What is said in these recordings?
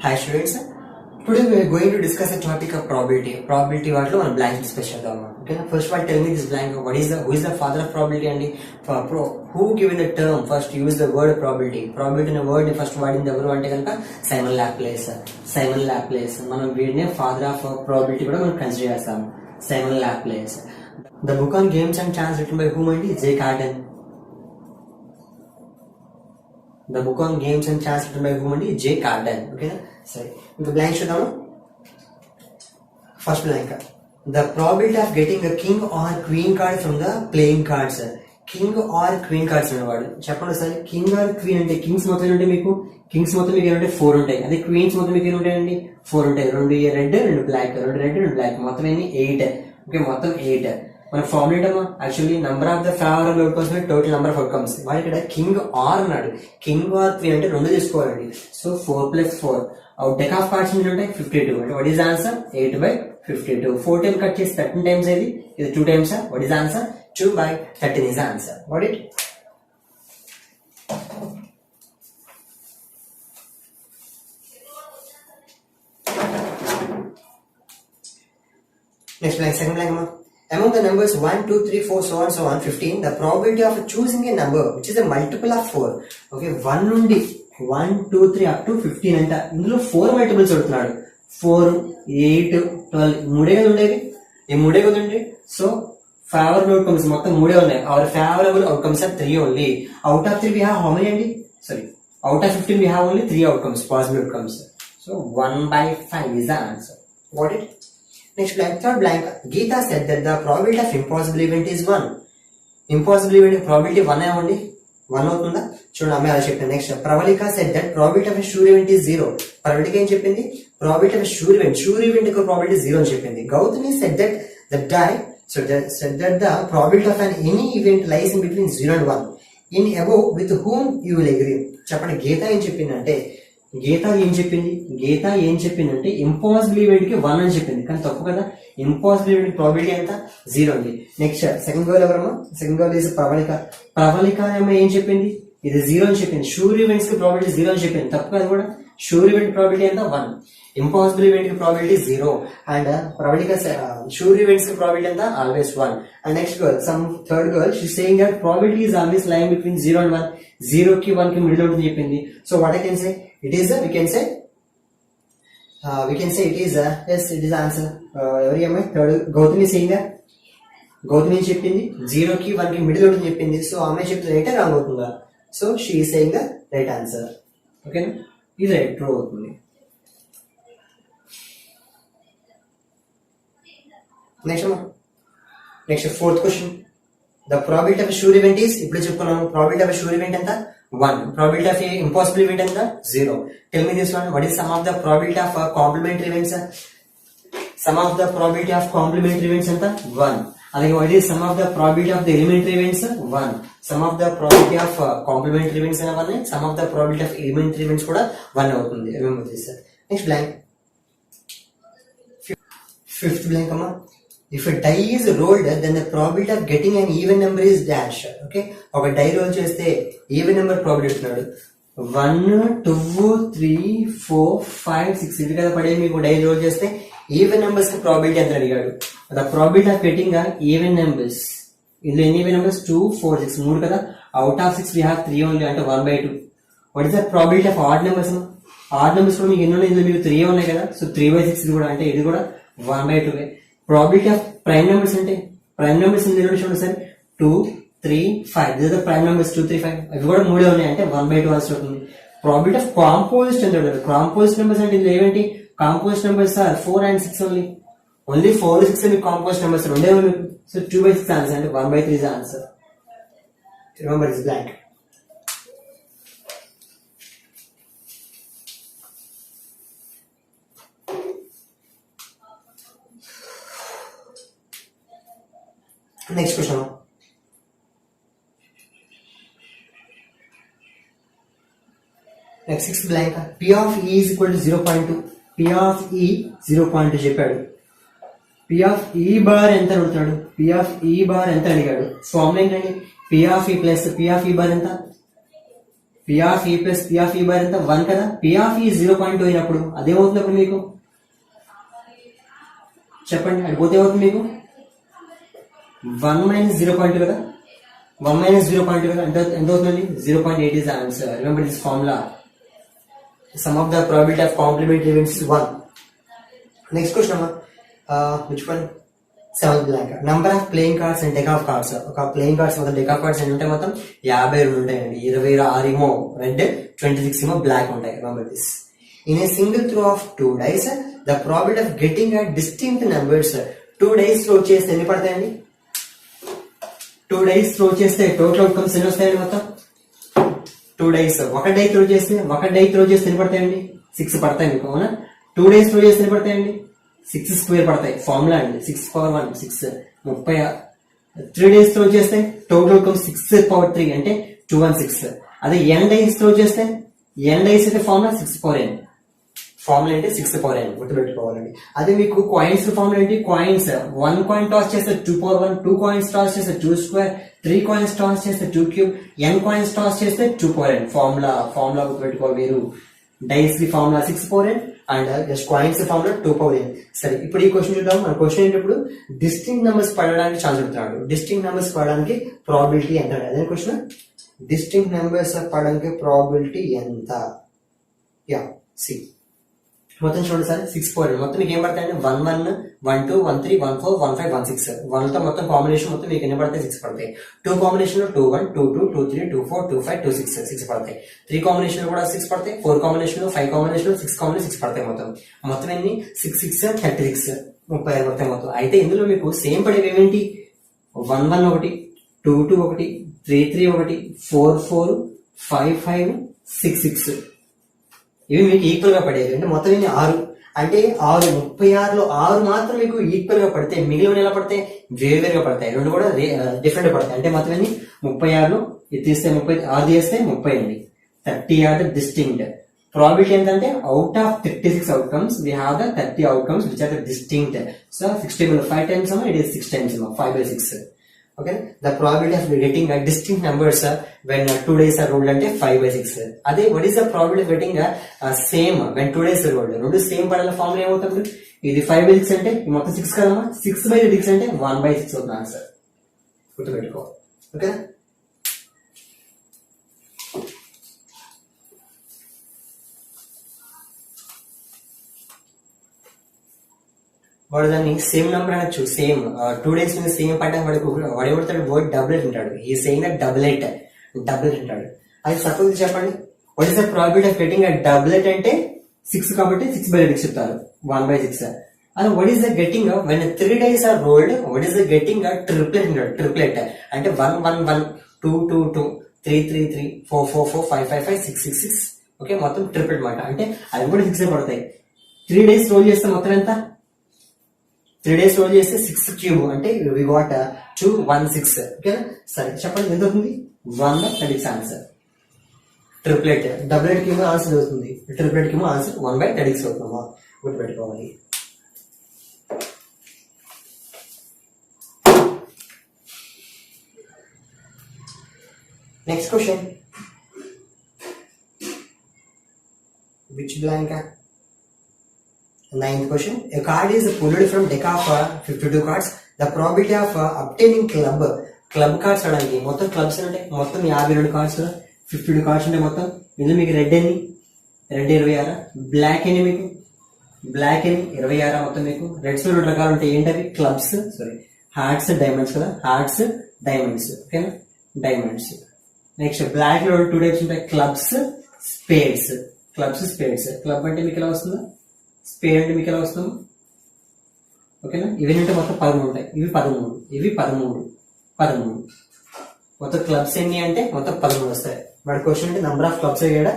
Hi students, today we are going to discuss a topic of probability. Probability వాటిలో మనం blank discuss చేద్దాం. Okay, first of all tell me this blank. Who is the father of probability and who given the term first use the word probability. Probability అనే word ని first వాడింది ఎవరు అంటే కనుక Simon Laplace. Simon Laplace మనం వీడిని father of probability కూడా మనం కన్సిడర్ చేస్తాం. Simon Laplace. The book on games and chance written by whom అండి? J. Cardan. The book on games and chance written by whom అండి? J. Cardan. Okay, sorry. ఇంకా blank చూద్దాము. First blank. The probability of getting a king or queen card from the playing cards. King or queen cards అనేవాడు చెప్పండి sir. King are queen అంటే Kings మొత్తం ఏంటంటే మీకు Kings మొత్తం మీకు ఏంటంటే 4 ఉంటాయి. అదే క్వీన్స్ మొత్తం మీకు ఏమి ఉంటాయండి 4 ఉంటాయి. 2 రెడ్ 2 బ్లాక్, 2 రెడ్ 2 బ్లాక్, మొత్తం ఎన్ని 8. ఓకే, మొత్తం 8. మన ఫార్ములేట్ ఏమో actually number of the favourable outcomes total number of outcomes. వాడు ఇక్కడ కింగ్ ఆర్ అన్నాడు. కింగ్ ఆర్ క్వీన్ అంటే 2 తీసుకోవాలండి. సో 4 + 4 డెక్ ఆఫ్ కార్డ్స్ ఉంటాయి 52. అంటే what is answer 8/52. 4 time cut చేసి 13 టైమ్స్ ఇది 2 times. What is answer 2/13 is the answer. Got it? Next blank, second blank. Among the numbers 1, 2, 3, 4, so on 15, the probability of choosing a number which is a multiple of 4. Okay, 1 నుండి 1, 2, 3 up to 15 అంట. ఇందులో 4 multiples అడుగుతున్నాడు. 4, 8, 12 మూడే కదా ఉండేది. ఈ మూడే కదా ఉండే. సో favorable outcomes మొత్తం 3 ఉన్నాయి. Our favorable outcomes are 3 only. Out of 3 we have how many అండి? Sorry, out of 15 we have only 3 outcomes, possible outcomes. So 1/5 is the answer. Got it? Next blank, third blank. Geeta said that the probability of impossible event is 1. Impossible event probability 1 ఏమండి? 1 అవుతుందా? చూడండి అమ్మాయి అలా చెప్పింది. Next Pravalika said that probability of a sure event is 0. Pravalika ఏం చెప్పింది? probability of a sure event యొక్క probability 0 అని చెప్పింది. Gautami said that the die said that the probability of any event lies in between 0 and 1. In above with whom you will agree. చెప్పండి గీత ఏం చెప్పిందంటే impossible event కి 1 అని చెప్పింది. కానీ తప్పు కదా. ఇంపాసిబుల్ ఈవెంట్ ప్రాబిలిటీ ఎంత 0 అండి. నెక్స్ట్ సెకండ్ గర్ల్ ఎవరమ్మా? సెకండ్ గర్ల్ ఇస్ ప్రవళిక ఏమో ఏం చెప్పింది? ఇది 0 అని చెప్పింది. షూర్ ఈవెంట్స్ కి ప్రాబిలిటీ 0 అని చెప్పింది. తప్పు కదా కూడా. షూర్ ఈవెంట్ ప్రాబిలిటీ ఎంత 1. ఇంపాసిబుల్ ఈవెంట్ కి probability 0 and Pravalika sure events కి ప్రాబిలిటీ ఎంత always 1. And next girl some third girl she saying that probability is always lying between 0 and 1. 0 కి 1 కి మిడిల్ ఉంటుంది చెప్పింది. So what I can say it is we can say it is yes, it is answer. ఎవరి అమ్మాయి third Gautami saying that Gautami చెప్పింది 0 కి 1 కి middle ఉంటుంది చెప్పింది. సో అమ్మాయి చెప్తుంది రైట్ రాంగ్ అవుతుందా? So she is saying the right answer. ఓకేనా, ఇది రైట్ ట్రూ అవుతుంది. Next fourth question. The probability half sure event is ఇప్పుడు చెప్పుకున్నాము. ప్రాబిలిటీ ఆఫ్ షూర్ ఈవెంట్ ఎంత 1. Probability of impossible event ఎంత 0. Tell me this one. What is sum of the probability of complementary events? Sum of the probability of complementary events ఎంత 1. అలాగే what is sum of the probability of the elementary events 1. Sum of the probability of complementary events అనే 1. Sum of the probability of elementary events కూడా 1 అవుతుంది. Remember this. Next blank. Fifth blank అమ్మా. If a die is rolled, then the probability of getting an even number is dash. Okay, ఒక die role చేస్తే even number probability ఇస్తున్నాడు. 1, 2, 3, 4, 5, 6 ఇది కదా పడే మీకు డై రోల్ చేస్తే ఈవెన్ నెంబర్స్ కి ప్రాబిలిటీ ఎంత అడిగాడు. The probability of getting even numbers ఇందులో ఎన్ని ఈవెన్ నెంబర్స్ 2, 4, 6 3 కదా. Out of 6 we have 3 only అంటే 1/2. What is the probability of odd numbers? Odd numbers కూడా మీకు ఎన్ని ఉన్నాయి? ఇందులో మీకు 3 ఉన్నాయి కదా. సో 3/6 ఇది కూడా అంటే ఇది కూడా 1/2. ప్రాబిలిటీ ఆఫ్ ప్రైమ్ నెంబర్స్ అంటే ప్రైమ్ నెంబర్స్ ఇందులో చూడండి sir 2, 3, 5 this the prime numbers 2, 3, 5 అవి కూడా 3 ఉన్నాయి అంటే 1/2 ఆన్సర్ అవుతుంది. ప్రాబిలిటీ ఆఫ్ కాంపోజిట్ అంటే కాంపోజిట్ నెంబర్స్ అంటే ఇందులో ఏమిటి? Composite numbers are 4 and 6 only 4, 6 మీకు కాంపోజిట్ నెంబర్స్ రెండే ఉన్నాయి. సో 2/6 ఆన్సర్ అంటే 1/3 is answer. Remember this blank. Next question. Next sixth blank. P of E is equal to 0.2. P of E 0.2 చెప్పాడు. P of E bar ఎంత అడుగుతాడు? P of E bar ఎంత అడిగాడు? Formula ఏంటండి? P of E plus P of E bar ఎంత? P P of ఈ plus P of ఈ bar ఎంత 1 కదా. పి ఆఫ్ ఈ 0.2 అయినప్పుడు అదేమవుతుంది అప్పుడు మీకు చెప్పండి, అది పోతే ఏమవుతుంది మీకు 1 మైనస్ 0.2 కదా. 1 మైనస్ 0.2 కదా, ఎంత అవుతుంది 0.8 is the answer. Remember this formula. Sum of the probability of complementary events is 1. Next question number which one? 7th blank. Number of playing cards and deck of cards. ఒక playing cards మొత్తం deck of cards ఎన్ని ఉంటాయి, మొత్తం 52 ఉంటాయండి. 26 ఏమో red, 26 ఏమో block ఉంటాయి. Remember this. In a single throw of 2 dice the probability of getting a distinct numbers. 2 dice throw చేస్తే ఎన్ని పడతాయండి? 2 డైస్ త్రో చేస్తే టోటల్ అవుట్కమ్స్ ఎన్ని వస్తాయండి మొత్తం? 2 డైస్. ఒక డై త్రో చేస్తే ఎన్ని పడతాయండి? 6 పడతాయి మీకు, అవునా? 2 డైస్ త్రో చేస్తే ఎన్ని పడతాయండి? 6 స్క్వేర్ పడతాయి. ఫార్ములా అండి, 6 పవర్ 1 6 30. 3 డేస్ త్రో చేస్తే టోటల్ అవుట్కమ్ 6 పవర్ 3 అంటే 2 1 6. అదే n డైస్ త్రో చేస్తే n డైస్ అయితే ఫార్ములా 6 పవర్ n. ఫార్ములా అంటే 6 పవర్ n గుర్తుపెట్టుకోవాలండి. అదే మీకు కాయిన్స్ ఫార్ములా ఏంటి? కాయిన్స్ 1 కాయిన్ టాస్ చేస్తే 2 పవర్ 1, 2 కాయిన్స్ టాస్ చేస్తే 2 స్క్వేర్, 3 కాయిన్స్ టాస్ చేస్తే 2 క్యూబ్, n కాయిన్స్ టాస్ చేస్తే 2 పవర్ n. ఫార్ములా గుర్తుపెట్టుకోవాలి మీరు. డైస్ కి formula 6 power n and just coins formula 2 power n. సరే, ఇప్పుడు ఈ క్వశ్చన్ చూద్దాం. మన క్వశ్చన్ ఏంటప్పుడు డిస్టింక్ట్ నెంబర్స్ పడడానికి ఛాన్స్ చెప్తున్నాడు. డిస్టింక్ట్ నెంబర్స్ పడడానికి ప్రాబిలిటీ ఎంత? అదే క్వశ్చన్. డిస్టింక్ట్ నెంబర్స్ పడడానికి ప్రాబిలిటీ ఎంత? యా సి మొత్తం చూడండి సార్. 6 పవర్ n మొత్తం మీకు ఏం పడతాయండి? 1 1 1 2 1 3 1 4 1 5 1 6. 1 తో మొత్తం కాంబినేషన్ మొత్తం మీకు ఎన్ని పడతాయి? 6 పడతాయి. 2 కాంబినేషన్ లో 2 1 2 2 2 3 2 4 2 5 2 6 6 పడతాయి. 3 కాంబినేషన్ లో కూడా 6 పడతాయి. 4 కాంబినేషన్ లో 5 కాంబినేషన్ లో 6 కాంబినేషన్ 6 పడతాయి. మొత్తం ఎన్ని? 6 6 36 36 పడతాయి మొత్తం. అయితే ఇందులో మీకు సేమ్ పడేవి ఏమేంటి? 1 1 ఒకటి, 2 2 ఒకటి, 3 3 ఒకటి, 4 4 5 5 6 6. ఇవి మీకు ఈక్వల్ గా పడేది. అంటే మొత్తం ఎన్ని? 6. అంటే 6 36 లో 6 మాత్రం మీకు ఈక్వల్ గా పడితే మిగిలిన ఎలా పడతాయి? వేరువేరుగా పడతాయి. రెండు కూడా డిఫరెంట్ పడతాయి. అంటే మొత్తం ఎన్ని? 36 లో ఇది తీస్తే 6 తీస్తే 30 అండి. 30 ఆర్ ద డిస్టింక్ట్. ప్రాబిలిటీ ఏంటంటే out of 36 outcomes we have the 30 outcomes which are the distinct. So 6 table 5 times it is 6 times 5/6. Okay, the probability of getting a distinct numbers when 2 days are rolled ante 5/6. Ade what is the probability of getting a same when 2 days are rolled? Rendu same padala formula em avutundi? Idi 5/6 ante mottham 6 kadama, 6/6 ante 1/6 avutund answer. Gurtu pettuko. Okay, వాడు దాన్ని same number అనొచ్చు. Same 2 days మీద same పడ్డా వాడు ఎవడతాడు? Word డబులెట్ అంటాడు. ఈ saying that డబులెట్ అంటాడు. అది సపోజ్ చెప్పండి, what is the probability of getting a doublet అంటే 6 కాబట్టి 6/6 చెప్తారు 1/6. అది what is the getting when 3 days are rolled? What is the getting triplet అంటాడు. ట్రిప్లెట్ అంటే 1 1 1 2 2 2 3 3 3 4 4 4 5 5 5 6 6 6. ఓకే, మొత్తం ట్రిప్లెట్ మాట. అంటే అది కూడా 6 పడతాయి. 3 days రోల్ చేస్తే మొత్తం ఎంత? 3 days రోల్ చేస్తే 6 క్యూబ్ అంటే వి గాట్ 2 1 6. ఓకేనా? సరే చెప్పండి ఎంత అవుతుంది? 1/36 ఆన్సర్. ట్రిప్లెట్ డబులెట్ కి ఆన్సర్ అవుతుంది, ట్రిప్లెట్ కి ఆన్సర్ 1/36 అవుతుందా? గుర్తుపెట్టుకోవాలి. Next question. Which blank? 9th question. A card is pulled from deck of 52 cards. The probability of obtaining club cards అనడానికి మొత్తం క్లబ్స్ అంటే మొత్తం 52 కార్డ్స్, 52 కార్డ్స్ అంటే మొత్తం ఇందులో మీకు రెడ్ 26, బ్లాక్ ఎన్ని మీకు? బ్లాక్ 26. మొత్తం మీకు రెడ్స్ లో 2 రకాలు ఉంటాయి. ఏంటవి? క్లబ్స్, హార్ట్స్, డైమండ్స్ కదా. Hearts, diamonds. ఓకేనా? డైమండ్స్. నెక్స్ట్ బ్లాక్ లో 2 టైప్స్ ఉంటాయి. Clubs, spades. క్లబ్ అంటే మీకు ఎలా వస్తుందో, స్పేడ్ అంటే మీకు ఎలా వస్తుంది? ఓకేనా? ఇవేంటే మొత్తం 13 ఉంటాయి. ఇవి 13, ఇవి 13. మొత్తం క్లబ్స్ ఎన్ని అంటే మొత్తం 13 వస్తాయి. వాడి క్వశ్చన్ అంటే నంబర్ ఆఫ్ క్లబ్స్ అయ్యాడా?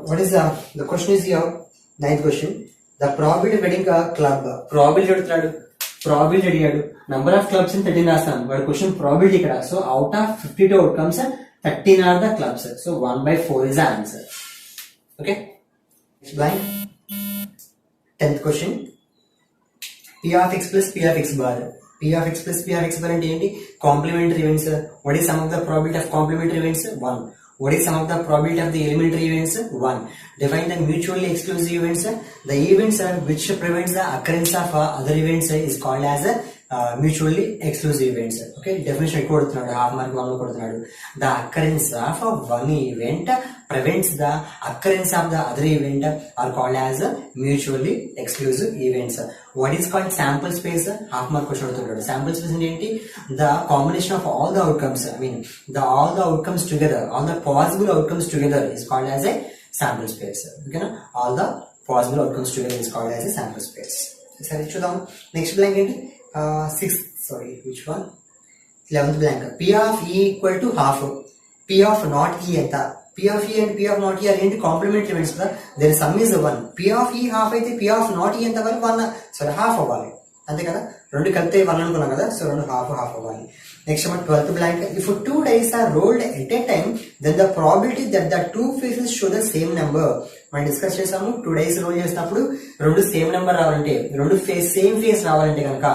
What is the question is your 9th question. The probability wedding club. Probability అడుగుతున్నాడు, ప్రాబిలిటీ అడిగాడు. నంబర్ ఆఫ్ క్లబ్స్ 13 రాస్తాం. వాడి క్వశ్చన్ ప్రాబిలిటీ ఇక్కడ. So out of 52 outcomes 13 are the clubs. So 1/4 is the answer. Okay, blank. 10th question. P of x plus P of x bar. P of x plus P of x bar అంటే ఏంటి? Complementary events. What is sum of the probability of complementary events? 1. What is some of the probability of the elementary events? 1. Define the mutually exclusive events. The events which prevents the occurrence of other events is called as mutually exclusive events. Okay, definition కొడుతున్నాడు, half mark 1 కొడుతున్నాడు. The occurrence of one event prevents the occurrence of the other event are called as mutually exclusive events. What is called sample space? Half mark question అడుగుతున్నాడు. sample space అంటే ఏంటి? The combination of all the outcomes, I mean all the outcomes together, all the possible outcomes together is called as a sample space. Okay, na? All the possible outcomes together is called as a sample space. సరే చూద్దాం. Next blank ఏంటి? 6th, sorry, which one? 11th blank. P of E equal to half. P of not E ఎంత? P of E and P of not E are ఏంటి? Complementary events కదా. There sum is 1. P of E half అయితే P of not E ఎంత అవ్వాలి? 1, sorry half అవ్వాలి, అంతే కదా. రెండు కలిపితే 1 అనుకున్నాం కదా, సో రెండు హాఫ్ అవ్వాలి. నెక్స్ట్ మన 12th blank. If 2 dice are rolled at a time, then the probability that the two faces show the same number. మనం డిస్కస్ చేసాము, 2 dice రోల్ చేసినప్పుడు రెండు సేమ్ నెంబర్ రావాలంటే, రెండు సేమ్ ఫేస్ రావాలంటే కనుక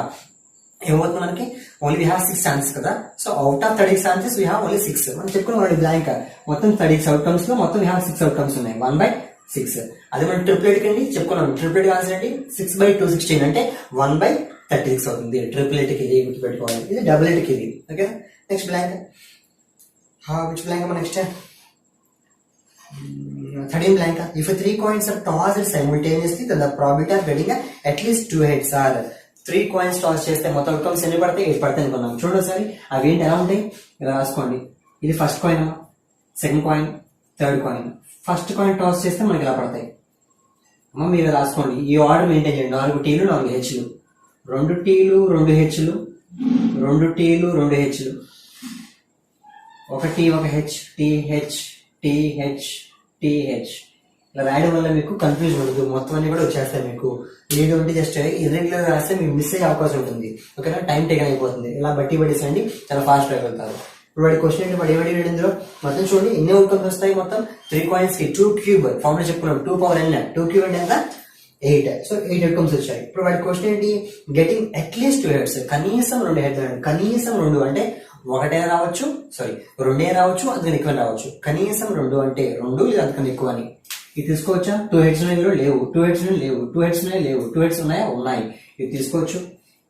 ఏమవుతుంది మనకి? ఓన్లీ వీ హ్యావ్ 6 ఛాన్సెస్ కదా. So out of 30 chances we have only 6. మనం చెప్పుకున్నాం బ్లాంక్ మొత్తం 30 అవుట్కమ్స్ లో మొత్తం వీ హ్యావ్ 6 అవుట్కమ్స్ ఉన్నాయి, 1/6. అదే మనం ట్రిప్లెట్ కండి చెప్పుకున్నాం. ట్రిప్లెట్ ఆన్సర్ ఏంటి? 6/216 అంటే 1/36 అవుతుంది. ట్రిప్లెట్ కి ఇది గుర్తుపెట్టుకోవాలి. ఇది డబుల్ ఎట్ కి ఇది. Okay, next blank. Which blank next? 13th blank. If 3 coins are tossed simultaneously, then the probability of getting at least 2 heads are. 3 coins toss చేస్తే మొత్తం అవుట్కమ్స్ ఎన్ని పడతాయి? 8 పడతాయి అనుకున్నాం. చూడండి ఒకసారి అవి ఏంటి, ఎలా ఉంటాయి ఇలా రాసుకోండి. ఇది first coin, second coin, third coin. First coin toss చేస్తే మనకి ఇలా పడతాయి. అమ్మ మీరు రాసుకోండి, ఈ ఆర్డర్ మెయింటైన్ చేయండి. 4 టీలు 4 హెచ్లు, 2 టీలు 2 హెచ్లు, 2 టీలు 2 హెచ్లు, 1 T 1 H, T H T H T H. ఇలా రాయడం వల్ల మీకు కన్ఫ్యూజన్ ఉండదు, మొత్తం అన్ని కూడా వచ్చేస్తాయి మీకు. లేదు అంటే జస్ట్ ఇర్రెగ్యులర్ రాస్తే మీకు మిస్ అయ్యే అవకాశం ఉంటుంది. ఓకేనా, టైం టేకన్ అయిపోతుంది. ఇలా బట్టి పడేసండి, చాలా ఫాస్ట్ అయిపోతారు. ఇప్పుడు వాడి క్వశ్చన్ ఏంటి, వాడు ఏమడి ఇందులో మొత్తం చూడండి ఎన్ని అవుట్కమ్స్ వస్తాయి. మొత్తం 3 coins కి 2 cube ఫార్ములా చెప్పుకున్నాం. 2 power n, 2 cube అంటే ఎంత? 8. సో 8 అవుట్కమ్స్ వచ్చాయి. ఇప్పుడు వాడి క్వశ్చన్ ఏంటి, గెటింగ్ అట్లీస్ట్ 2 heads, కనీసం 2 heads. కనీసం 2 అంటే 1 రావచ్చు, సారీ 2 రావచ్చు, అందుకని ఎక్కువ రావచ్చు. కనీసం 2 అంటే 2 లేదా అందుకని ఎక్కువ అని. ఇది తీసుకోవచ్చా? 2 heads లేవు, 2 heads లేవు, 2 heads లేవు, 2 heads ఉన్నాయా? ఉన్నాయి. ఇది తీసుకోవచ్చు.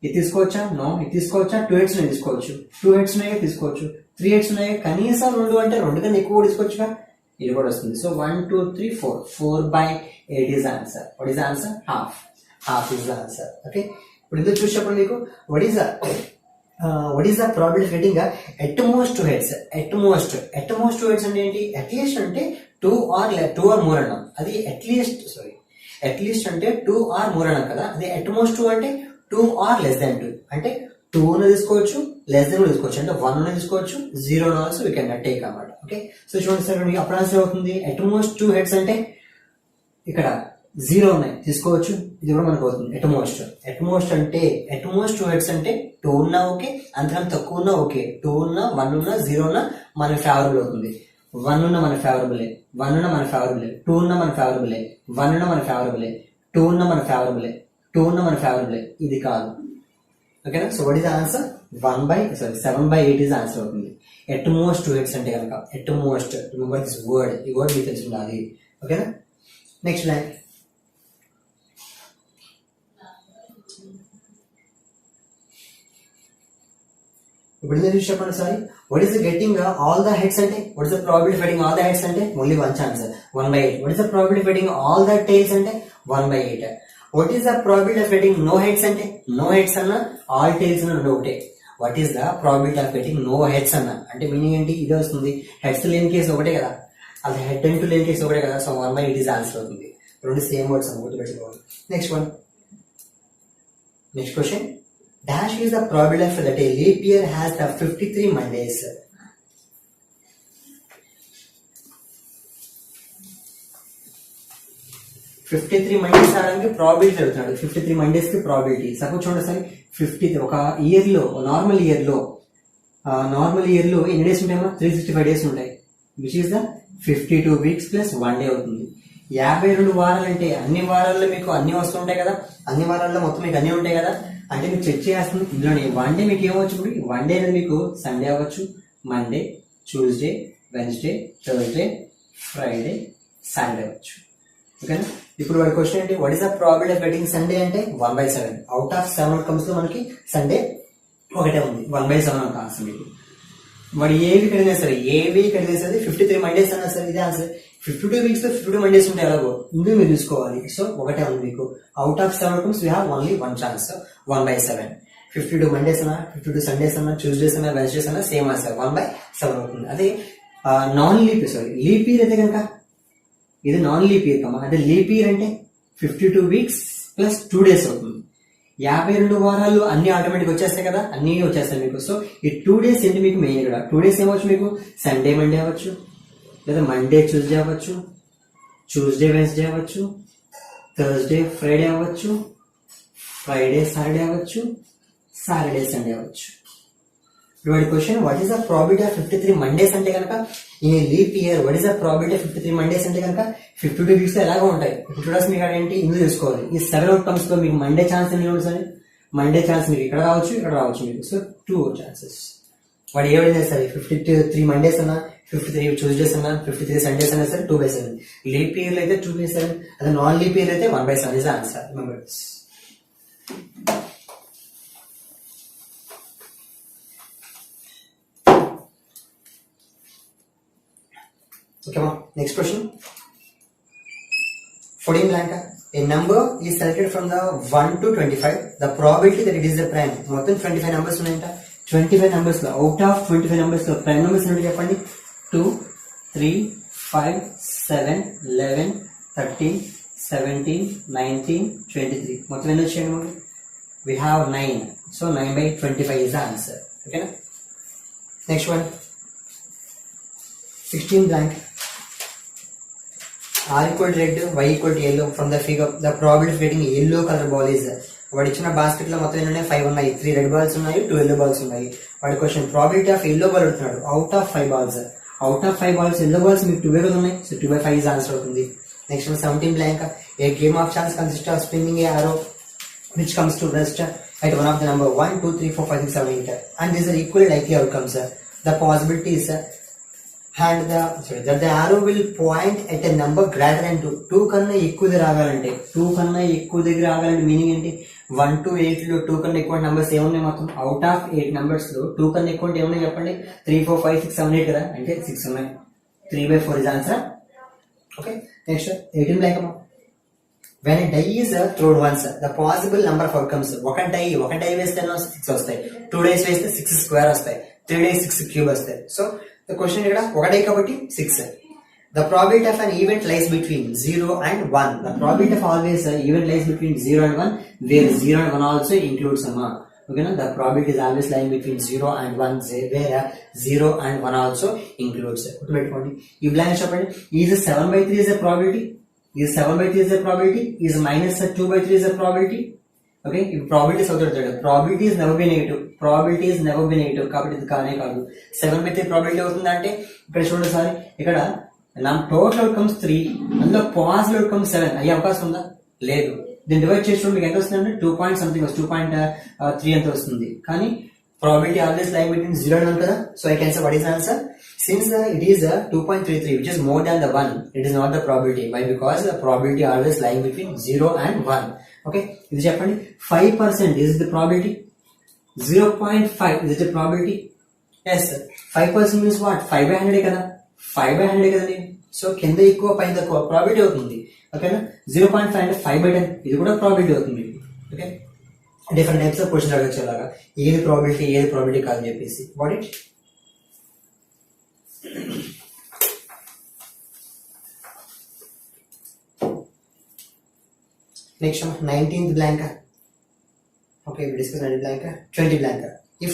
ఇది తీసుకోవచ్చా? నో. ఇది తీసుకోవచ్చా? 2 heads తీసుకోవచ్చు. 2 heads తీసుకోవచ్చు. 3 heads ఉన్నాయి. కనీసం 2 అంటే 2 కన్నా ఎక్కువ తీసుకోవచ్చుగా. ఇది కూడా వస్తుంది. So 1 2 3 4, 4/8 is the answer. What is the answer? Half is the answer. Okay, ఇప్పుడు ఇందులో చూసినప్పుడు మీకు what is the probability of getting at most 2 heads? At most 2 heads అంటే ఏంటి? అట్లీస్ట్ అంటే 2 or more అన్నాం. అది అట్లీస్ట్ అంటే 2 or more అన్నాం కదా. అది at most 2 అంటే 2 or less than 2 అంటే 2 తీసుకోవచ్చు, లెస్ దెన్ తీసుకోవచ్చు, అంటే 1 తీసుకోవచ్చు, 0 ఆల్సో వీ కెన్ టేక్ అన్నమాట. ఓకే, సో చూడండి సార్ అప్పుడు ఆన్సర్ అవుతుంది at most 2 heads అంటే ఇక్కడ 0 ఉన్నాయి తీసుకోవచ్చు, ఇది కూడా మనకు అవుతుంది. at most అంటే at most 2 heads అంటే 2 ఉన్నా ఓకే, అంతకన్నా తక్కువ ఉన్నా ఓకే. 2 ఉన్నా, 1 ఉన్నా, 0 ఉన్నా మన ఫేవరబుల్ అవుతుంది. 1 ఉన్నా మన ఫేవరబుల్, 1 ఉన్నా మన ఫేవరబుల్, 2 ఉన్నా మన ఫేవరబుల్, 1 ఉన్నా మన ఫేవరబుల్, 2 ఉన్నా మన ఫేవరబుల్, 2 ఉన్నా మన ఫేవరబుల్. ఇది కాదు. ఓకేనా, so what is the answer? 7/8 is answer అవుతుంది. at most 2 heads అంటే కనుక at most, remember this word, ఈ వర్డ్ మీకు తెలిసి ఉండాలి. ఓకేనా, నెక్స్ట్ లైన్. ఇప్పుడు నేను చెప్పండి sorry, what is the getting all the heads అంటే, what is the probability of getting all the heads అంటే only one chance, 1/8. what is the probability of getting all the tails అంటే 1/8. what is the probability of getting no heads అంటే, no heads అన్న all tails అన్న రెండు ఒకటే. what is the probability of getting no heads అన్న అంటే meaning ఏంటి? ఇదే వస్తుంది. హెడ్స్ లేని కేసు ఒకటే కదా, అది హెడ్ అంటూ లేని కేసు ఒకటే కదా. సో 1/8 ఇస్ ఆన్సర్ అవుతుంది. రెండు సేమ్ వర్డ్స్ ఒకటి పెట్టుకోవాలి. Next one, next question. Dash is the probability that a leap year has the 53 Mondays. 53 Mondays ఆడడానికి ప్రాబిలిటీ చెప్తున్నాడు. 53 Mondays కి ప్రాబిలిటీ. సపోజ్ చూడండి సరే, 50 ఒక ఇయర్ లో, నార్మల్ ఇయర్ లో ఎన్ని డేస్ ఉంటాయి? 365 డేస్ ఉంటాయి. Which is the 52 weeks plus 1 day అవుతుంది. 52 వారాలు అంటే అన్ని వారాల్లో మీకు అన్ని వస్తుంటాయి కదా, అన్ని వారాల్లో మొత్తం మీకు అన్ని ఉంటాయి కదా. అంటే మీకు చెక్ చేయాల్సింది ఇందులోనే 1 day మీకు ఏమవచ్చు? 1 day అనేది మీకు సండే అవ్వచ్చు, Monday, Tuesday, Wednesday, Thursday, Friday, Saturday అవ్వచ్చు. ఓకేనా? ఇప్పుడు వాడి క్వశ్చన్ ఏంటి, what is the probability of getting Sunday అంటే 1/7. అవుట్ ఆఫ్ 7 అవుట్కమ్స్ లో మనకి సండే ఒకటే ఉంది, 1/7 ఒక ఆన్సర్ మీకు. వాడు ఏ వీక్ అడిగినా సరే, ఏ వీక్ అడిగినా సరే 53 మండేస్ అన్నా సరే ఇదే ఆన్సర్. 52 వీక్స్ లో 52 మండేస్ ఉంటాయి, ఎలాగో ఇందుకు మీరు చూసుకోవాలి. సో ఒకటే ఉంది మీకు. Out of 7 outcomes we have only 1 chance, 1/7. 52 Mondays అన్నా, 52 సండేస్ అన్నా, ట్యూస్డేస్ అన్నా, వెన్స్డేస్ అన్నా సేమ్ ఆన్సర్ 1/7 అవుతుంది. అదే నాన్ లీప్ లీప్ ఇయర్ అయితే కనుక ఇది నాన్ లీప్ ఇయర్ కమ్మా. అదే లీప్ ఇయర్ అంటే 52 వీక్స్ ప్లస్ 2 days అవుతుంది. 52 వారాలు అన్ని ఆటోమేటిక్ వచ్చేస్తాయి కదా, అన్ని వచ్చేస్తాయి మీకు. సో ఈ 2 days ఏంటి మీకు మెయిన్ ఇక్కడ. 2 days ఏమవచ్చు మీకు, సండే మండే అవ్వచ్చు, లేదా మండే ట్యూస్డే అవ్వచ్చు, ట్యూస్డే వెన్స్డే అవ్వచ్చు, థర్స్డే ఫ్రైడే అవ్వచ్చు, ఫ్రైడే సాటర్డే అవ్వచ్చు, సాటర్డే సండే అవ్వచ్చు. ఇప్పుడు question, what is the probability of 53 Mondays అంటే కనుక ఈ leap year, what is the probability of 53 Mondays అంటే కనుక 52 వీక్స్ లో ఎలాగో ఉంటాయి. 52 days మీకు ఏంటి ఇందులో చూసుకోవాలి. ఈ 7 అవుట్కమ్స్ లో మీకు మండే ఛాన్స్ ఎన్ని ఉంటుంది? మండే ఛాన్స్ మీకు ఇక్కడ రావచ్చు, ఇక్కడ రావచ్చు మీకు. So 2 chances. వాడు ఏమైనా సరే 53 మండేస్ అన్నా, 53 ట్యూస్డేస్ అన్నా, 53 సండేస్ అన్నా సరే 2/7. లీప్ ఇయర్ లో అయితే 2/7, అదే నాన్ లీప్ ఇయర్ అయితే 1/7 is answer. Remember this. Okay, ma. Next question. 14 blank. A number is selected from the 1 to 25. The probability that it is the prime. మొత్తం 25 numbers ఉన్నాయంట. 25 numbers లో out of 25 numbers లో prime numbers ఏంటో చెప్పండి. 2, 3, 5, 7, 11, 13, 17, 19, 23. మొత్తం ఎన్ని వచ్చాయండి మనకి? We have 9. So 9/25 is the answer. Okay. Next one. 16 blank. R equal to red, Y equal to yellow. From the figure, the probability of getting yellow color ball is. వాడు ఇచ్చిన basket లో మొత్తం ఎన్ని 5 ఉన్నాయి. 3 రెడ్ బాల్స్ ఉన్నాయి, 2 yellow balls ఉన్నాయి. వాడి question, probability of yellow ball అడుగుతున్నాడు. Out of 5 balls, out of 5 balls yellow balls మీకు 2 కదా ఉన్నాయి. సో 2/5 is ఆన్సర్ అవుతుంది. Next 17 blank. A game of chance consists of spinning a arrow which comes to rest at one of the number 1, 2, 3, 4, 5, 6, 7, 8. And these are equally likely outcomes. The possibility is and that the arrow will point at a number greater than 2. 2 కన్నా ఎక్కువ రావాలంటే, 2 కన్నా ఎక్కువ దగ్గర రావాలంటే meaning ఏంటి? 1 to 8 లో 2 కన్నా ఎక్కువ నెంబర్స్ ఏమున్నాయి? మొత్తం అవుట్ ఆఫ్ 8 numbers లో 2 కన్నా ఎక్కువ అంటే ఏమున్నాయి చెప్పండి? 3, 4, 5, 6, 7, 8 కదా, అంటే 6 ఉన్నాయి. 3/4 is answer. Okay. Next 18 blank. When a die is thrown once, the possible number of outcomes. ఒక డై వేస్తే 6 వస్తాయి, 2 days వేస్తే 6 square వస్తాయి, 3 days 6 cube వస్తాయి. సో the question ఇక్కడ ఒక డై కాబట్టి 6. The probability of an event lies between 0 and 1. The probability of always event lies between 0 and 1, where 0 and 1 also includes some. Okay, no? The probability is always lying between 0 and 1, where 0 and 1 also includes. You blank చెప్పండి. Is 7/3 is a probability? Is 7/3 is a probability? Is minus 2/3 is a probability? Okay, if probability is అవుతాడు, probability is never be negative. Probability is never be negative కాబట్టి ఇది కానే కాదు. 7/3 probability అవుతుందా అంటే ఇక్కడ చూడండి సార్, ఇక్కడ నా టోటల్ అవుట్కమ్స్ 3, అందులో పాజిటివ్ అవుట్కమ్స్ 7 అయ్యే అవకాశం ఉందా? లేదు. దీన్ని డివైడ్ చేసి మీకు ఎంత వస్తుంది అంటే 2 point something, 2.3 ఎంత వస్తుంది. కానీ probability always lying between 0 and 1 కదా. So I can say what is the answer? Since it is 2.33, which is more than the 1, it is not the probability. Why? Because the probability always lying between 0 and 1. Okay, ఇది చెప్పండి. 5% is the probability. 0.5 is the probability. Yes, 5% means what? 5/100 కదా, 5/100 కదండి. So కింద ఎక్కువ పైన తక్కువ probability అవుతుంది. ఓకేనా? 0.5 అంటే 5/10, ఇది కూడా ప్రాబిలిటీ అవుతుంది. Okay, different types of question అడగచ్చు అలాగా, ఏది ప్రాబిలిటీ కాదని చెప్పేసి. What it? Next 19th blank. Okay, we discuss 19th blank. 20 blank. If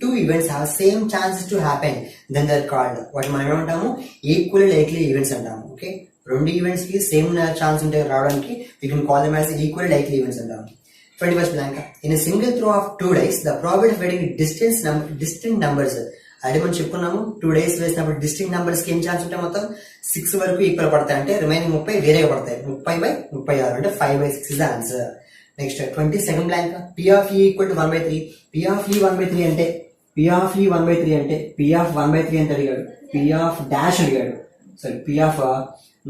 two events have same chances to happen, then they're called what మనం ఏమంటాము? ఈక్వల్లీ లైక్లీ ఈవెంట్స్ అంటాము. Okay, రెండు events కి సేమ్ ఛాన్స్ ఉంటే రావడానికి we can call them as equally likely events అంటాము. 21st blank. In a single throw of 2 dice, the probability of getting distinct numbers. అదే మనం చెప్పుకున్నాము, 2 days వేసినప్పుడు డిస్టింక్ట్ నెంబర్స్ కి ఏం ఛాన్స్ ఉంటాయి? మొత్తం 6 వరకు ఈక్వల్ పడతాయి, అంటే రిమైనింగ్ 30 వేరేగా పడతాయి. 30/36 అంటే 5/6 is the answer. Next 22nd blank. P of E equal to 1/3. P of E 1/3 అంటే పి ఆఫ్ ఈ 1/3 అంటే పి ఆఫ్ 1/3 ఎంత అడిగాడు, పి ఆఫ్ డాష్ అడిగాడు, సారీ పి ఆఫ్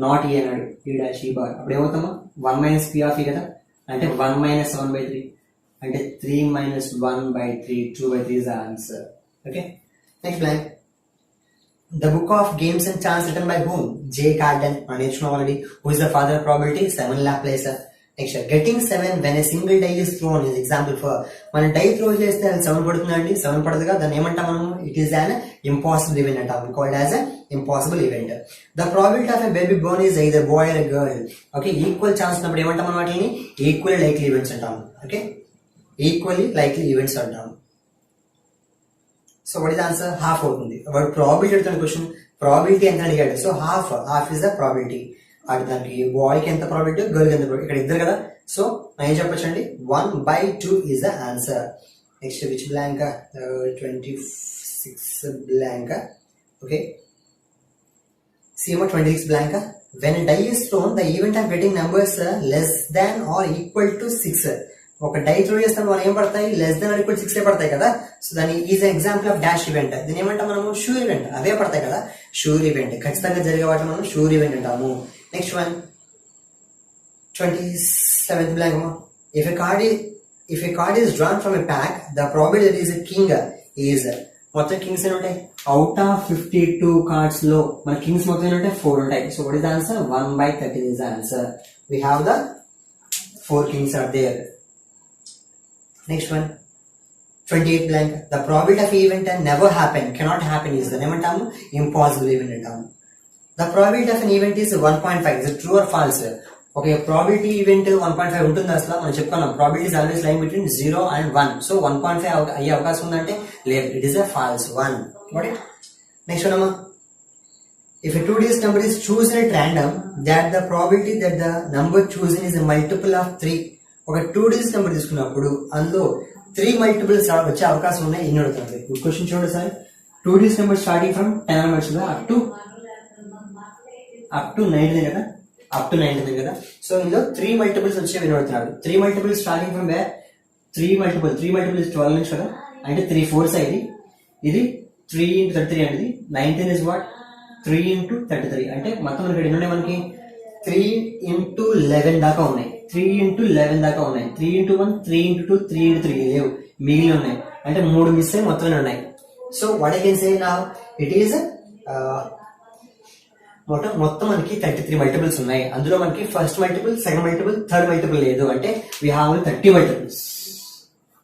నాట్ ఈ అన్నాడు, ఈ డాష్ ఈ బార్. అప్పుడు ఏమవుతామా 1 మైనస్ పి ఆఫ్ ఈ కదా, అంటే 1 మైనస్ 1/3 అంటే 3 minus 1/3, 2/3 is the answer. Okay, next blank. The book of games and chance written by whom? J. Cardan. Already. Who is the father of probability? 7 Laplace. Next, getting 7 when a single die is thrown is example for. When die throw cheste 7 padutundandi, 7 padadaga danni em antam manamu, it is an impossible event antam, called as an impossible event. The probability of a baby born is either boy or a girl. Okay, equal chance ఉన్నప్పుడు ఏమంటాం మనం వాటిని equally likely events అంటాం. Okay, equally likely events అంటాం. So what is the answer? Half అవుతుంది. వాడు probability అడుగుతున్న question, probability ఎంత అడిగాడు, so half is the probability. అటు దానికి బాయ్ కి ఎంత ప్రాబిలిటీ, గర్ల్ కి ఎంత ప్రాబిలిటీ, ఇక్కడ ఇద్దరు కదా, సో నేను చెప్పొచ్చు అండి 1/2 is the answer. Next which blank, 26 blank. Okay, CMO 26 blank. When a die is thrown, the event of getting numbers less than or equal to 6. ఒక డై త్రో చేస్తాం మనం ఏం పడతాయి, లెస్ దెన్ ఆర్ ఈక్వల్ 6 పడతాయి కదా, so దాని is example of dash event. దీని ఏమంటాం మనము, షూర్ ఈవెంట్. అవే పడతాయి కదా, షూర్ ఈవెంట్, ఖచ్చితంగా జరిగే వాటిని మనం షూర్ ఈవెంట్ అంటాము. Next one 27th blank. If a card is drawn from a pack, the probability that is a king is, మొత్తం కింగ్స్ ఎన్ని ఉంటాయి, అవుట్ ఆఫ్ 52 కార్డ్స్ లో మన కింగ్స్ మొత్తం ఎన్ని ఉంటాయి, 4 ఉంటాయి. So what is the answer, 1/13 is the answer. We have the 4 kings are there. Next one 28 blank. The probability of event never happen, cannot happen is the ఏమంటాము, impossible event అంటాము. The probability of an event is 1.5. Is it true or false? Okay, probability event 1.5 ఉంటుంది అసలు మనం చెప్పుకున్నాం. Probability is always lying between 0 and 1. So 1.5 అయ్యే అవకాశం ఉందంటే లేదు, it is a false one. Got it? Next one అమ్మా. If a 2-digit number is chosen at random, that the probability that the number chosen is a multiple of 3. ఒక 2-digit number తీసుకున్నప్పుడు అందులో 3 multiples వచ్చే అవకాశం ఉన్నాయి, ఎన్ని అడుగుతుంది. Good question చూడండి sir. 2-digit number starting from 10 numbers up to 19 కదా, అప్ టు 19 కదా. సో ఇందులో 3 మల్టిపుల్స్ వచ్చే వినబడుతున్నాడు. 3 multiples starting from where, 3 multiple is 12 నుంచి కదా, అంటే 3 4s ఇది 3 into 33 అనేది 19 is what, 3 into 33 అంటే మొత్తం మనకి ఎన్ని ఉన్నాయి, మనకి 3 into 11 దాకా ఉన్నాయి. 3 into 11 దాకా ఉన్నాయి. 3 into 1, 3 into 2, 3 into 3 లేవు, మిగిలి ఉన్నాయి. అంటే 3 మిస్ అయ్యి మొత్తం ఉన్నాయి. So what I can say now, it is మొత్తం మనకి 33 మల్టిపుల్స్ ఉన్నాయి. అందులో మనకి first multiple, second multiple, third multiple లేదు. అంటే we have 30 multiples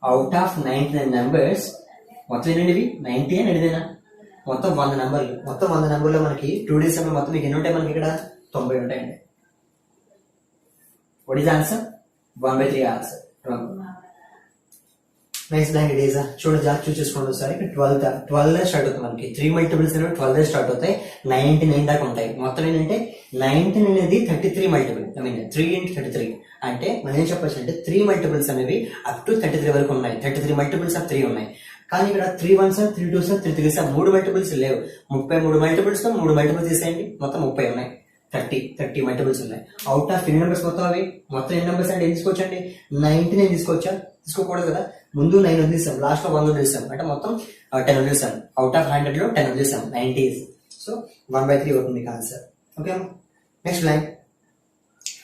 out of 99 numbers. మొత్తం ఏంటండి 90 అని అడిదేనా, మొత్తం 100 నెంబర్లు. మొత్తం 100 నెంబర్లో మనకి 2 డేస్ మొత్తం మీకు ఎన్ని ఉంటాయి, మనకి ఇక్కడ 90 ఉంటాయండి. What is the answer? 1/3 answer. Wrong. Next blank it is చూడండి, జాగ్రత్త చూసుకోండి ఒకసారి. 12 స్టార్ట్ అవుతుంది మనకి. 3 మల్టిపుల్స్ 12 స్టార్ట్ అవుతాయి, 99 దాకా ఉంటాయి. మొత్తం ఏంటంటే 19 అనేది 33 మల్టిపుల్. ఐ మీన్ 3 into 33 అంటే మనం ఏం చెప్పచ్చు అంటే 3 మల్టిపుల్స్ అనేవి అప్ టు 33 వరకు ఉన్నాయి. 33 మల్టిపుల్స్ ఆఫ్ 3 ఉన్నాయి. కానీ ఇక్కడ 3 1s 3 2s 3 3s 3 మల్టిపుల్స్ లేవు. 33 మల్టిపుల్స్ లో 3 మల్టిపుల్స్ తీసేయండి, మొత్తం 30 ఉన్నాయి. 30 మల్టిపుల్స్ ఉన్నాయి. అవుట్ ఆఫ్ ఎన్ని నెంబర్స్ మొత్తం అవి, మొత్తం ఎన్ని నెంబర్స్ అంటే ఏం తీసుకోవచ్చండి, 99 తీసుకోవచ్చా, తీసుకోకూడదు కదా. ముందు 9 వదిలేసాం, లాస్ట్ లో 1 వదిలేసాం, అంటే మొత్తం 10 వదిలేసాం. అవుట్ ఆఫ్ 100 లో 10 వదిలేసాం, 90. సో 1/3 అవుతుంది answer. Okay, next blank.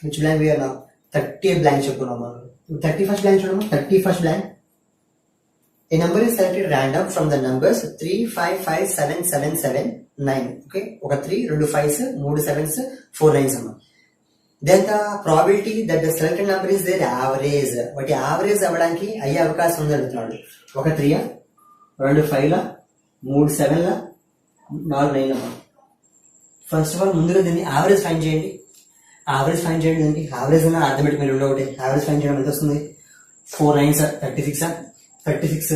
Which blank we are now 30 blank చెప్పుకున్నాం మనం. 31st బ్లాంక్ చూడము. 31st blank. A number is selected random from the numbers 3, 5, 5, 7, 7, 7, 9. Okay, ఒక 3, 2 5s, 3 7s, 4 9s అమ్మా. Then the probability that the selected number is their average. వాటి average అవ్వడానికి అయ్యే అవకాశం ఉంది అడుగుతున్నాడు. ఒక 3, 2 5, 3 7, 4 9 అమ్మా. ఫస్ట్ ఆఫ్ ఆల్ ముందుగా దీన్ని యావరేజ్ ఫైండ్ చేయండి. యావరేజ్ ఫైండ్ చేయండి. దీనికి యావరేజ్ అన్న అర్థమెటిక్ మీరు ఉండవు. ఒకటి యావరేజ్ ఫైండ్ చేయడం ఎంత వస్తుంది, 4 9s 36, 36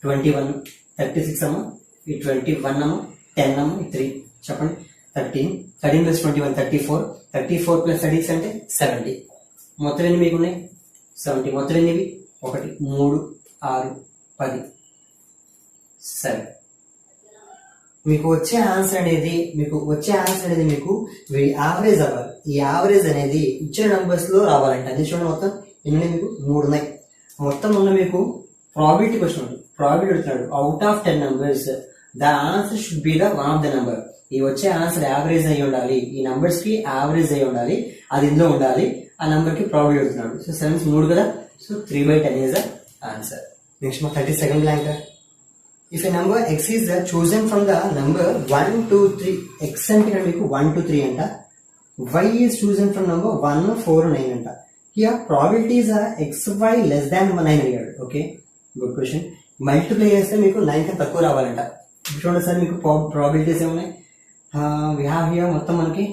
21, 36 అమ్మా, ఈ 21 అమ్మా, 10 అమ్మా, 3 చెప్పండి. 13 plus 21 34, 34 plus 36 అంటే 70. మొత్తం ఎన్ని మీకు ఉన్నాయి, 70. మొత్తం ఎన్నివి, 1 3 6 10 7. మీకు వచ్చే ఆన్సర్ అనేది మీకు యావరేజ్ అవ్వాలి. ఈ యావరేజ్ అనేది ఇచ్చిన నంబర్స్ లో రావాలంటే అది చూడండి. మొత్తం ఎన్ని మీకు 3 ఉన్నాయి. మొత్తం ఉన్న మీకు ప్రాబిలిటీ క్వశ్చన్ ఉంది. ప్రాబిలిటీ అడుగుతున్నాడు out of 10 numbers the answer should be the one of the number. ఈ వచ్చే ఆన్సర్ యావరేజ్ అయి ఉండాలి, ఈ నంబర్స్ కి యావరేజ్ అయి ఉండాలి, అది ఇందులో ఉండాలి, ఆ నంబర్ కి ప్రాబిలిటీ అడుగుతున్నాడు. సో 7 3 కదా, so 3/10 is the answer. Next 32nd blank. If a number x is chosen from the number 1 2 3, x అంటే ఇక్కడ మీకు 1 2 3 అంట, y is chosen from number 1 4 9 అంట. Here probability is xy less than 9 అడిగాడు. Okay, good question. Multiply చేస్తే మీకు 9 కన్నా తక్కువ రావాలంట. చూడండి సార్, మీకు ప్రాబిలిటీస్ ఏమున్నాయి, వి హావ్ హియర్ మొత్తం మనకి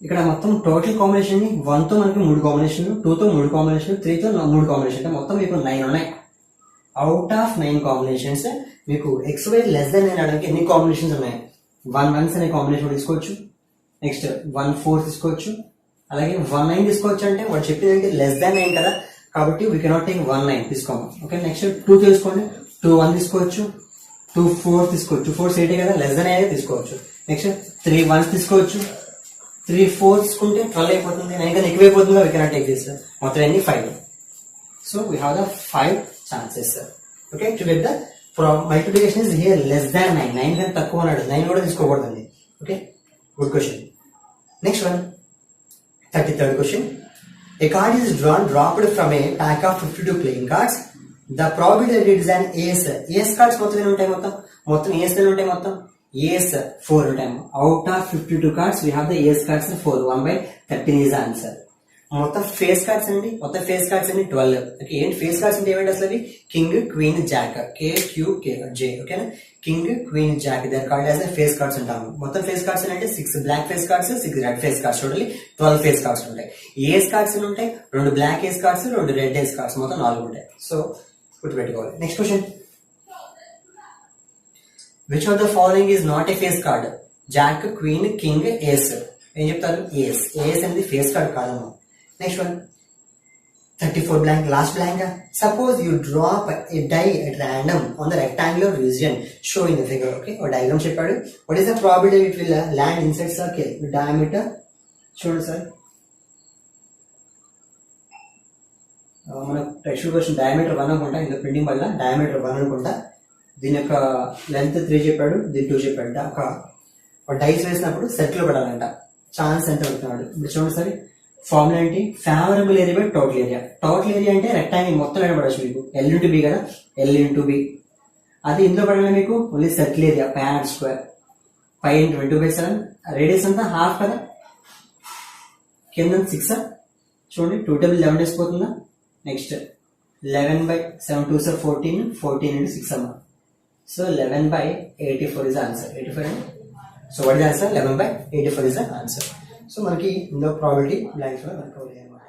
ఇక్కడ మొత్తం టోటల్ కాంబినేషన్ 1 తో మనకి 3 కాంబినేషన్, 2 తో 3 కాంబినేషన్, 3 తో 3 కాంబినేషన్, అంటే మొత్తం మీకు 9 ఉన్నాయి. అవుట్ ఆఫ్ 9 కాంబినేషన్స్ మీకు xy లెస్ దెన్ 9 అనడానికి ఎన్ని కాంబినేషన్స్ ఉన్నాయి? 1 1s అనే కాంబినేషన్ తీసుకోవచ్చు, నెక్స్ట్ 1 4 తీసుకోవచ్చు, అలాగే 1 9 తీసుకోవచ్చు. అంటే వాడు చెప్పింది లెస్ దాన్ 9 కదా, కాబట్టి వీ కెనాట్ టేక్ 1 9 తీసుకోము. ఓకే, నెక్స్ట్ 2 తీసుకోండి, 2 1 తీసుకోవచ్చు, 2 4 తీసుకోవచ్చు, 4 8 కదా, లెస్ దాన్ 9 తీసుకోవచ్చు. నెక్స్ట్ 3 1 తీసుకోవచ్చు, 3 4 తీసుకుంటే 12 అయిపోతుంది, 9 కన్నా ఎక్కువైపోతుంది, వీ కెనాట్ టేక్ దిస్. మొత్తం అన్ని 5. So we have the 5 chances. Okay, to get the multiplication is here less than 9, 9 కన్నా తక్కువ అన్నాడు, 9 కూడా తీసుకోకూడదండి. Okay, good question. Next one, 33rd question. A card is dropped from a pack of 52 playing cards. The probability that it is an ace. Ace cards మొత్తం ఎన్ని ఉంటాయి? మొత్తం ace ఎన్ని ఉంటాయి? మొత్తం ace 4 ఉంటాయి. Out of 52 cards we have the ace cards 4. 1/13 is the answer. మొత్తం face cards అండి, మొత్తం ఫేస్ కార్డ్స్ అండి 12. ఓకే, ఏంటి ఫేస్ కార్డ్స్ అంటే ఏమంటే అసలు కింగ్ క్వీన్ జాక్, KQJ. ఓకేనా, king queen jack there card as face cards ఉంటాము. మొత్తం ఫేస్ కార్డ్స్ అంటే 6 black face cards, 6 red face cards, totally 12 face cards ఉంటాయి. ఏస్ కార్డ్స్ ఉంటాయి, 2 black ace cards, 2 red ace cards, మొత్తం 4 ఉంటాయి. So గుర్తుపెట్టుకోవాలి. Next question, which of the following is not a face card? Jack, queen, king, ace. ఏం చెప్తారు? Ace. ఏస్ అనేది face card కాదమ్మా. Next one, 34 blank, last blank. Suppose you drop a die at random on the rectangular region shown in the figure. Okay, or diagram చెప్పాడు. What is the probability it will land inside circle with diameter? చూడండి sir, మన text question diameter 1 అనుకుంటా, ఇందులో printing వల్ల diameter 1 అనుకుంటా, దీని యొక్క length 3 చెప్పాడు, దీని 2 చెప్పాడు. ఒక డైస్ వేసినప్పుడు సర్కిల్ పడాలంట, ఛాన్స్ ఎంత పెడుతున్నాడు. ఇప్పుడు చూడండి సార్, ఫార్ములా ఏంటి? Favourable area by total area. Total area అంటే రెక్టాంగిల్ మొత్తం ఎక్కడ పడచ్చు మీకు? L into B కదా, L into B. అది ఇందులో పడాలి మీకు only circle area, πr square, π into 2/7. Radius అంతా హాఫ్ కదా, కింద 6. చూడండి 2 టేబుల్ 11 డేస్ పోతుందా. నెక్స్ట్ 11/7 2 సార్ 14, 14 into 6 అమ్మా. So 11/84 is the answer. 84. So what is answer? 11/84 is the answer. సో మనకి ఇందులో ప్రాబిలిటీ బ్లాంక్స్ లో కనుక్కోవాలి అనమాట.